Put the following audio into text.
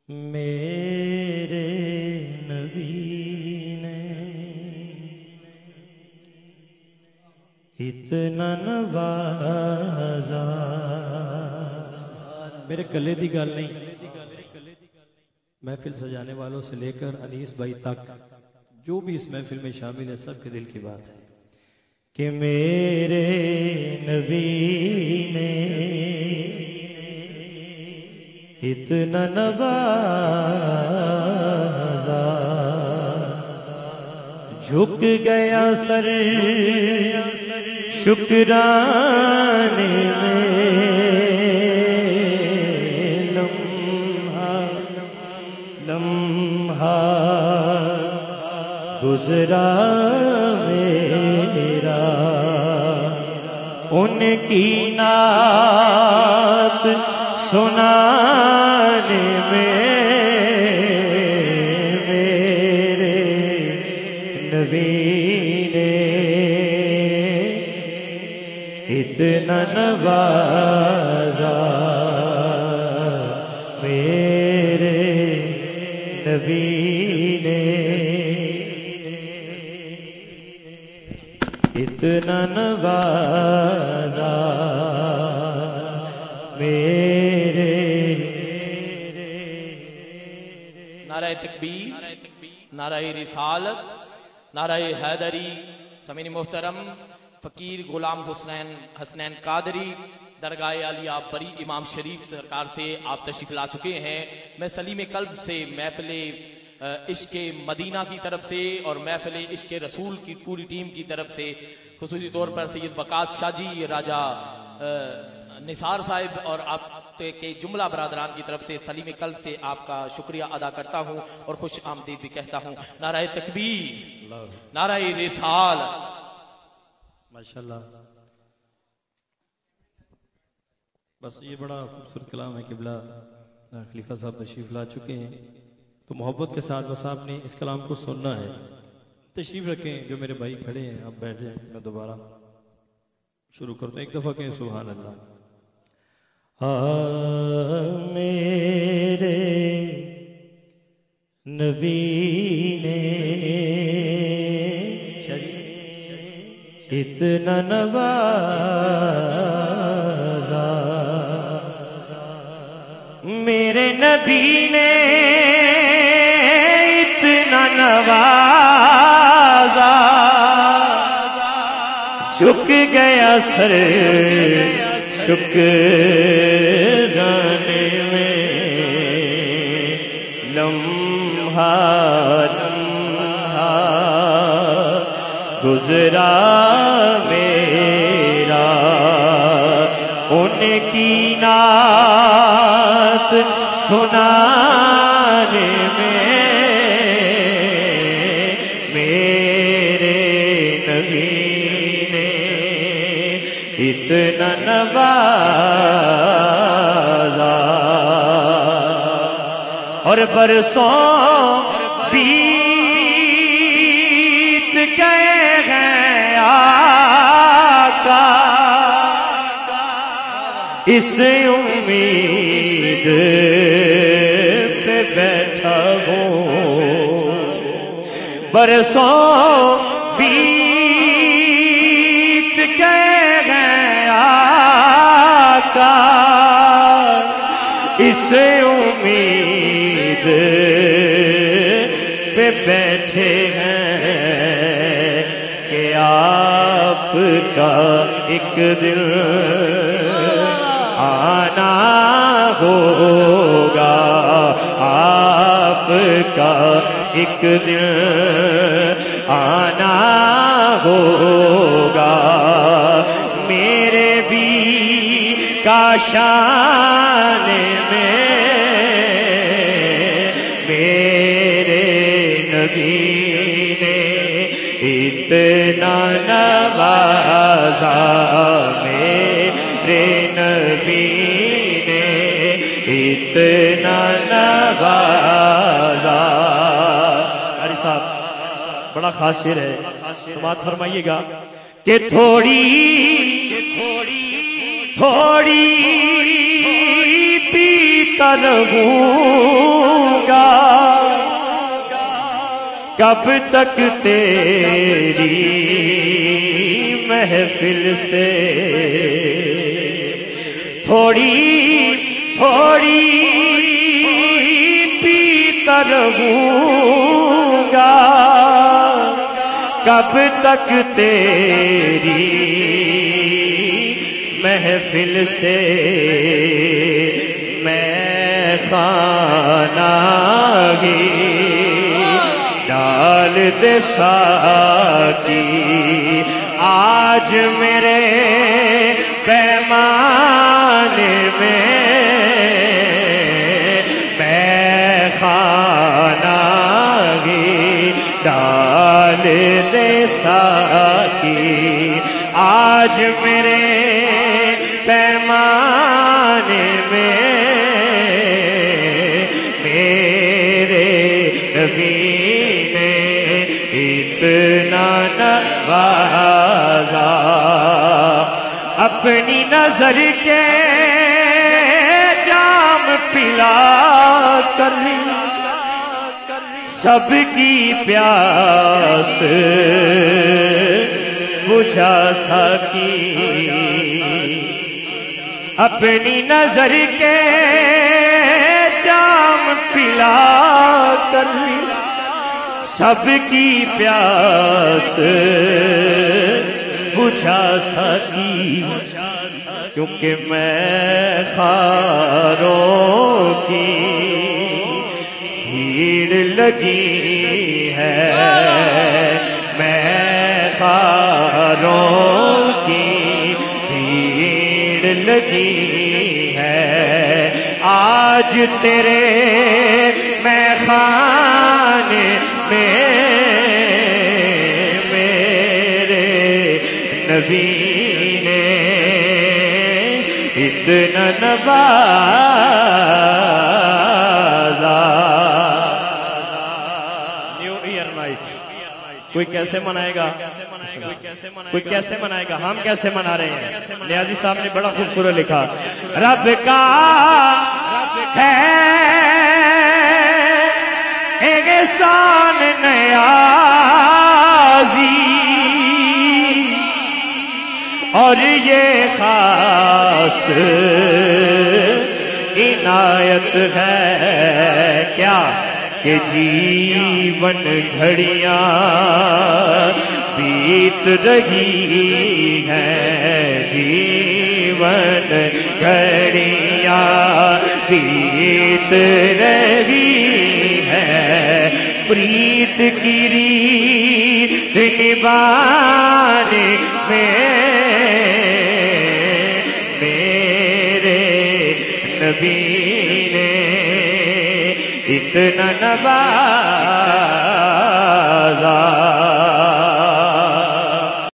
میرے نبی نے اتنا نوازا. میرے کلے دی گل نہیں، محفل سجانے والوں سے لے کر انیس بھائی تک جو بھی اس محفل میں شامل ہے سب کے دل کی بات ہے کہ میرے نبی نے اتنا نوازا، جھک گیا سر شکرانے میں، لمحہ گزرا میرا ان کی نعت سنانے میں. میرے نبی نے اتنا نوازا، میرے نبی نے اتنا نوازا، میرے. نعرہ تکبیر، نعرہ رسالت، نعرہ حیدری. سامعین محترم، فقیر غلام حسنین قادری درگاہ عالیہ بری امام شریف سرکار سے آپ تشریف لا چکے ہیں. میں سلیم قلب سے محفل عشق مدینہ کی طرف سے اور محفل عشق رسول کی پوری ٹیم کی طرف سے خصوصی طور پر سید وقاص شاہ جی، راجہ نثار صاحب اور آپ کے جملہ برادران کی طرف سے سلیم قلب سے آپ کا شکریہ ادا کرتا ہوں اور خوش آمدید بھی کہتا ہوں. نعرہ تکبیر، نعرہ رسالت. ماشاءاللہ، بس یہ بڑا خوبصورت کلام ہے. قبلہ خلیفہ صاحب تشریف لا چکے ہیں تو محبت کے ساتھ بس آپ نے اس کلام کو سننا ہے. تشریف رکھیں جو میرے بھائی کھڑے ہیں، آپ بیٹھ جائیں. میں دوبارہ شروع کرتا ہوں. ایک دفعہ کہیں سبحان اللہ. میرے نبی نے اتنا نوازا، میرے نبی نے اتنا نوازا، جھک گیا سر شکرانے میں، لمحہ گزرا میرا ان کی نعت سنانے میں. میرے نبی نے اتنا نوازا، اور برسوں بیت گئے ہیں آقا، اس امید پہ بیٹھا ہوں. برسوں بیت گئے ہیں آقا، اس امید پہ بیٹھے ہیں کہ آپ کا ایک دن آنا ہوگا، آپ کا ایک دن آنا ہوگا. میرے بھی کاشان میں میرے نبی نے اتنا نوازا، میرے نبی نے اتنا نوازا. ارے صاحب بڑا خاص شعر ہے، سماعت فرمائیے گا کہ تھوڑی پیتا رہوں گا کب تک تیری محفل سے تھوڑی تھوڑی پیتا رہوں گا کب تک تیری محفل سے میں خانہ گی ڈال دے ساقی آج میرے پیمانے میں خانہ گی ڈال دے ساقی آج میرے پیمانے میں میرے نبی نے اتنا نوازا اپنی نظر کے جام پلا کر سب کی پیاس بجھا سکی اپنی نظر کے جام پلا کر سب کی پیاس بجھا سکی کیونکہ میں خاروں کی بھیڑ لگی ہے میں خاروں کی بھیڑ لگی ہے آج تیرے میں خانے میں میرے نبی نے اتنا نوازا نیو ایئر نائٹ کوئی کیسے منائے گا کوئی کیسے منائے گا ہم کیسے منا رہے ہیں نیازی صاحب نے بڑا خوبصورت لکھا رب کا ہے احسان نیازی اور یہ خاص عنایت ہے کیا کہ جیون گھڑیاں بیت رہی ہیں جیون گھڑیاں بیت رہی ہیں پریت کی ریت نبھانے میں میرے نبی نے اتنا نوازا